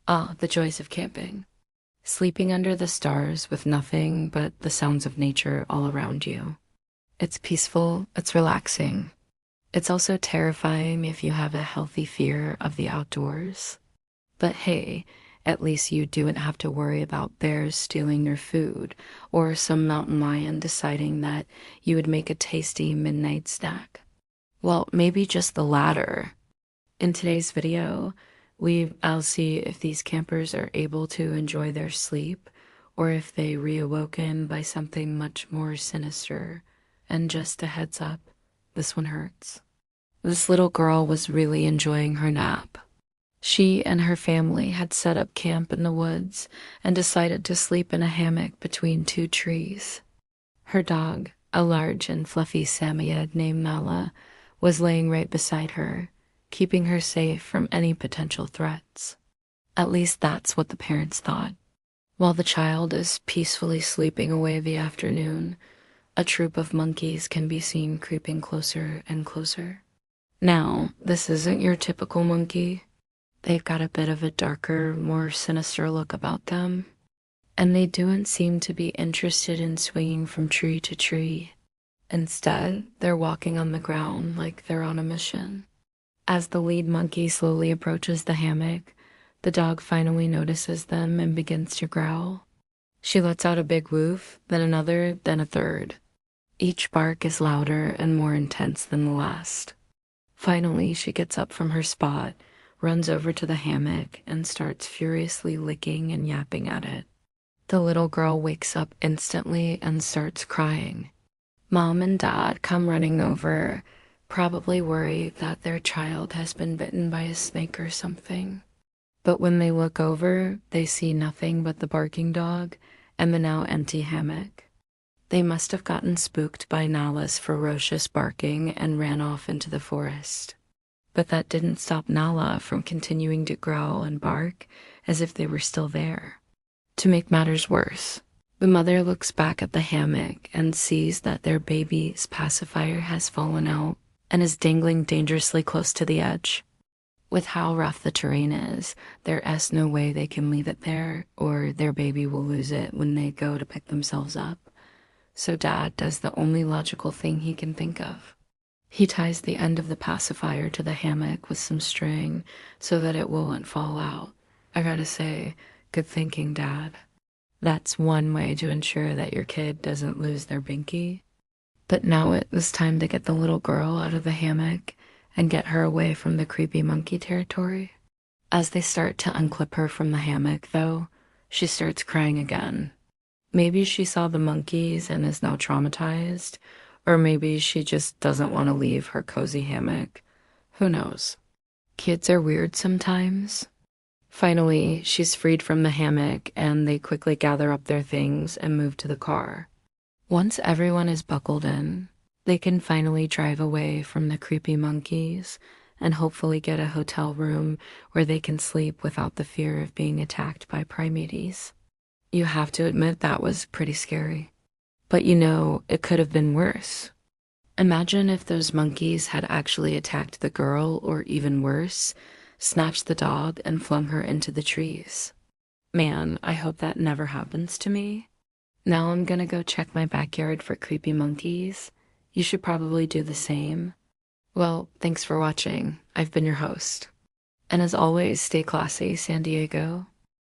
Ah, the joys of camping. Sleeping under the stars with nothing but the sounds of nature all around you. It's peaceful, it's relaxing. It's also terrifying if you have a healthy fear of the outdoors. But hey, at least you don't have to worry about bears stealing your food or some mountain lion deciding that you would make a tasty midnight snack. Well, maybe just the latter. In today's video, I'll see if these campers are able to enjoy their sleep or if they reawoken by something much more sinister. And just a heads up, this one hurts. This little girl was really enjoying her nap. She and her family had set up camp in the woods and decided to sleep in a hammock between two trees. Her dog, a large and fluffy Samoyed named Nala, was laying right beside her, keeping her safe from any potential threats. At least that's what the parents thought. While the child is peacefully sleeping away the afternoon, a troop of monkeys can be seen creeping closer and closer. Now, this isn't your typical monkey. They've got a bit of a darker, more sinister look about them, and they don't seem to be interested in swinging from tree to tree. Instead, they're walking on the ground like they're on a mission. As the lead monkey slowly approaches the hammock, the dog finally notices them and begins to growl. She lets out a big woof, then another, then a third. Each bark is louder and more intense than the last. Finally, she gets up from her spot, runs over to the hammock, and starts furiously licking and yapping at it. The little girl wakes up instantly and starts crying. Mom and Dad come running over, probably worried that their child has been bitten by a snake or something. But when they look over, they see nothing but the barking dog and the now empty hammock. They must have gotten spooked by Nala's ferocious barking and ran off into the forest. But that didn't stop Nala from continuing to growl and bark as if they were still there. To make matters worse, the mother looks back at the hammock and sees that their baby's pacifier has fallen out and is dangling dangerously close to the edge. With how rough the terrain is, there's no way they can leave it there, or their baby will lose it when they go to pick themselves up. So Dad does the only logical thing he can think of. He ties the end of the pacifier to the hammock with some string so that it won't fall out. I gotta say, good thinking, Dad. That's one way to ensure that your kid doesn't lose their binky. But now it was time to get the little girl out of the hammock and get her away from the creepy monkey territory. As they start to unclip her from the hammock, though, she starts crying again. Maybe she saw the monkeys and is now traumatized, or maybe she just doesn't want to leave her cozy hammock. Who knows? Kids are weird sometimes. Finally, she's freed from the hammock and they quickly gather up their things and move to the car. Once everyone is buckled in, they can finally drive away from the creepy monkeys and hopefully get a hotel room where they can sleep without the fear of being attacked by primates. You have to admit that was pretty scary. But it could have been worse. Imagine if those monkeys had actually attacked the girl, or even worse, snatched the dog and flung her into the trees. Man, I hope that never happens to me. Now I'm gonna go check my backyard for creepy monkeys. You should probably do the same. Well, thanks for watching. I've been your host. And as always, stay classy, San Diego.